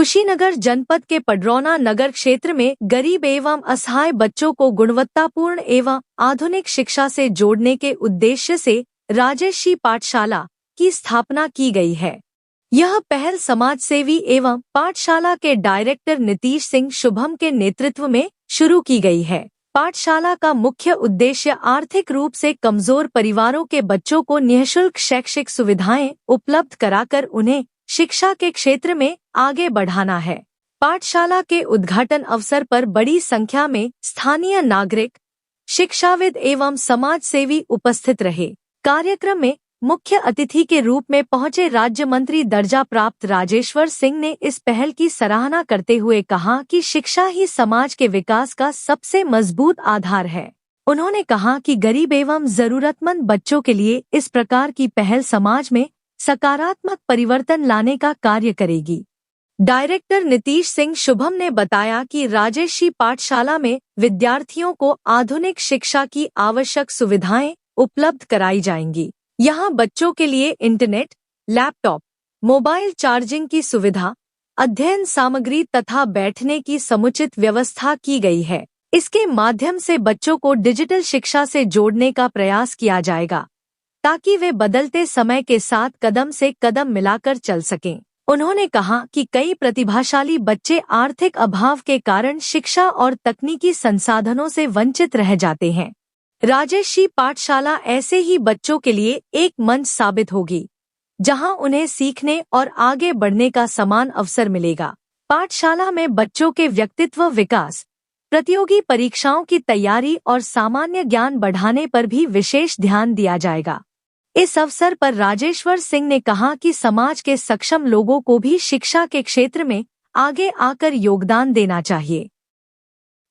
कुशीनगर जनपद के पडरौना नगर क्षेत्र में गरीब एवं असहाय बच्चों को गुणवत्तापूर्ण एवं आधुनिक शिक्षा से जोड़ने के उद्देश्य से राजर्षि पाठशाला की स्थापना की गई है। यह पहल समाजसेवी एवं पाठशाला के डायरेक्टर नीतीश सिंह शुभम के नेतृत्व में शुरू की गई है। पाठशाला का मुख्य उद्देश्य आर्थिक रूप से कमजोर परिवारों के बच्चों को निःशुल्क शैक्षिक सुविधाएं उपलब्ध कराकर उन्हें शिक्षा के क्षेत्र में आगे बढ़ाना है। पाठशाला के उद्घाटन अवसर पर बड़ी संख्या में स्थानीय नागरिक, शिक्षाविद एवं समाजसेवी उपस्थित रहे। कार्यक्रम में मुख्य अतिथि के रूप में पहुंचे राज्य मंत्री दर्जा प्राप्त राजेश्वर सिंह ने इस पहल की सराहना करते हुए कहा कि शिक्षा ही समाज के विकास का सबसे मजबूत आधार है। उन्होंने कहा कि गरीब एवं जरूरतमंद बच्चों के लिए इस प्रकार की पहल समाज में सकारात्मक परिवर्तन लाने का कार्य करेगी। डायरेक्टर नीतीश सिंह शुभम ने बताया कि राजर्षि पाठशाला में विद्यार्थियों को आधुनिक शिक्षा की आवश्यक सुविधाएं उपलब्ध कराई जाएंगी। यहाँ बच्चों के लिए इंटरनेट, लैपटॉप, मोबाइल चार्जिंग की सुविधा, अध्ययन सामग्री तथा बैठने की समुचित व्यवस्था की गई है। इसके माध्यम से बच्चों को डिजिटल शिक्षा से जोड़ने का प्रयास किया जाएगा ताकि वे बदलते समय के साथ कदम से कदम मिलाकर चल सकें। उन्होंने कहा कि कई प्रतिभाशाली बच्चे आर्थिक अभाव के कारण शिक्षा और तकनीकी संसाधनों से वंचित रह जाते हैं। राजर्षि पाठशाला ऐसे ही बच्चों के लिए एक मंच साबित होगी, जहां उन्हें सीखने और आगे बढ़ने का समान अवसर मिलेगा। पाठशाला में बच्चों के व्यक्तित्व विकास, प्रतियोगी परीक्षाओं की तैयारी और सामान्य ज्ञान बढ़ाने पर भी विशेष ध्यान दिया जाएगा। इस अवसर पर राजेश्वर सिंह ने कहा कि समाज के सक्षम लोगों को भी शिक्षा के क्षेत्र में आगे आकर योगदान देना चाहिए।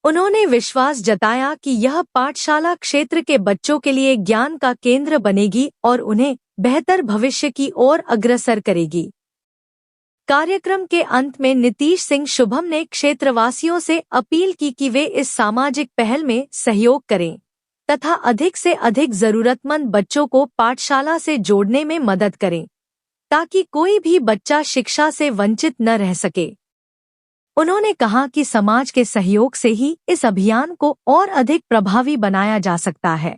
उन्होंने विश्वास जताया कि यह पाठशाला क्षेत्र के बच्चों के लिए ज्ञान का केंद्र बनेगी और उन्हें बेहतर भविष्य की ओर अग्रसर करेगी। कार्यक्रम के अंत में नीतीश सिंह शुभम ने क्षेत्रवासियों से अपील की कि वे इस सामाजिक पहल में सहयोग करें तथा अधिक से अधिक जरूरतमंद बच्चों को पाठशाला से जोड़ने में मदद करें ताकि कोई भी बच्चा शिक्षा से वंचित न रह सके। उन्होंने कहा कि समाज के सहयोग से ही इस अभियान को और अधिक प्रभावी बनाया जा सकता है।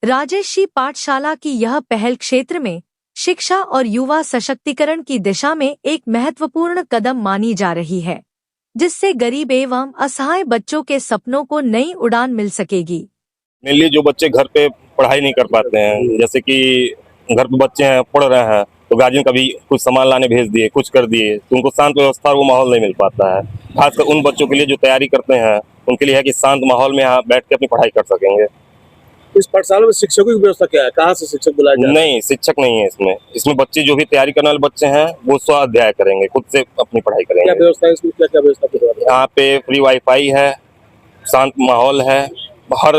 राजर्षि पाठशाला की यह पहल क्षेत्र में शिक्षा और युवा सशक्तिकरण की दिशा में एक महत्वपूर्ण कदम मानी जा रही है, जिससे गरीब एवं असहाय बच्चों के सपनों को नई उड़ान मिल सकेगी। मेनली जो बच्चे घर पे पढ़ाई नहीं कर पाते हैं, जैसे कि घर पे बच्चे हैं पढ़ रहे हैं तो गार्जियन कभी कुछ सामान लाने भेज दिए, कुछ कर दिए, तो उनको शांत व्यवस्था वो माहौल नहीं मिल पाता है। खासकर उन बच्चों के लिए जो तैयारी करते हैं उनके लिए है कि शांत माहौल में यहाँ बैठ के अपनी पढ़ाई कर सकेंगे। इस पाठशाला में शिक्षकों की व्यवस्था क्या है? कहाँ से शिक्षक बुलाए जाते हैं? नहीं, शिक्षक नहीं है इसमें बच्चे जो भी तैयारी करने वाले बच्चे हैं वो स्व अध्याय करेंगे, खुद से अपनी पढ़ाई करेंगे। क्या व्यवस्था है इसमें? क्या व्यवस्था? यहाँ पे फ्री वाईफाई है, शांत माहौल है, हर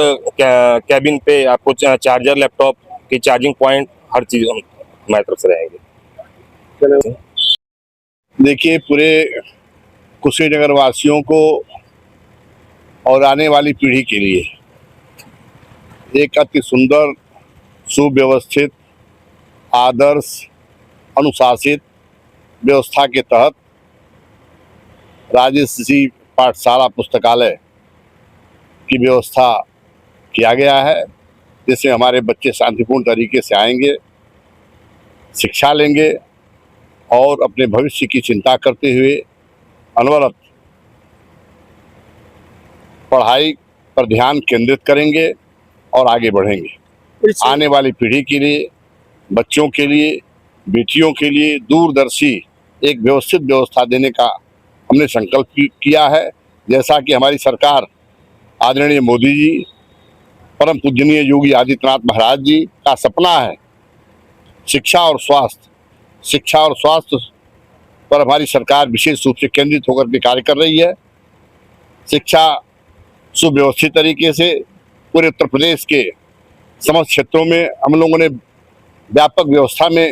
कैबिन पे आपको चार्जर, लैपटॉप की चार्जिंग पॉइंट, हर चीज हमारी तरफ से रहेगी। देखिए, पूरे कुशीनगर वासियों को और आने वाली पीढ़ी के लिए एक अति सुंदर, सुव्यवस्थित, आदर्श, अनुशासित व्यवस्था के तहत राजर्षि पाठशाला पुस्तकालय की व्यवस्था किया गया है, जिसमें हमारे बच्चे शांतिपूर्ण तरीके से आएंगे, शिक्षा लेंगे और अपने भविष्य की चिंता करते हुए अनवरत पढ़ाई पर ध्यान केंद्रित करेंगे और आगे बढ़ेंगे। आने वाली पीढ़ी के लिए, बच्चों के लिए, बेटियों के लिए दूरदर्शी एक व्यवस्थित व्यवस्था देने का हमने संकल्प किया है। जैसा कि हमारी सरकार आदरणीय मोदी जी, परम पूजनीय योगी आदित्यनाथ महाराज जी का सपना है शिक्षा और स्वास्थ्य पर हमारी सरकार विशेष रूप से केंद्रित होकर के कार्य कर रही है। शिक्षा सुव्यवस्थित तरीके से पूरे उत्तर प्रदेश के समस्त क्षेत्रों में हम लोगों ने व्यापक व्यवस्था में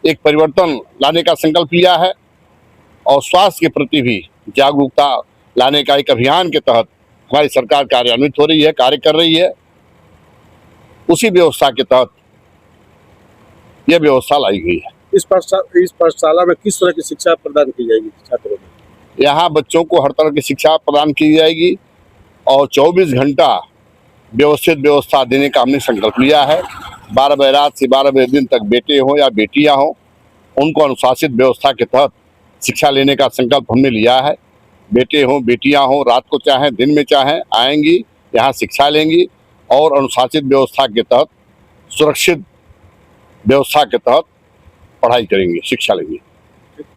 एक परिवर्तन लाने का संकल्प लिया है और स्वास्थ्य के प्रति भी जागरूकता लाने का एक अभियान के तहत हमारी सरकार कार्यान्वित हो रही है, कार्य कर रही है। उसी व्यवस्था के तहत यह व्यवस्था लाई गई है। इस पाठशाला में किस तरह की शिक्षा प्रदान की जाएगी छात्रों को? यहाँ बच्चों को हर तरह की शिक्षा प्रदान की जाएगी और 24 घंटा व्यवस्थित व्यवस्था देने का हमने संकल्प लिया है। 12 बजे रात से 12 बजे दिन तक बेटे हों या बेटियां हों, उनको अनुशासित व्यवस्था के तहत शिक्षा लेने का संकल्प हमने लिया है। बेटे हों बेटियां हों, रात को चाहें दिन में चाहें आएंगी, यहाँ शिक्षा लेंगी और अनुशासित व्यवस्था के तहत, सुरक्षित व्यवस्था के तहत पढ़ाई करेंगे, शिक्षा लेंगे।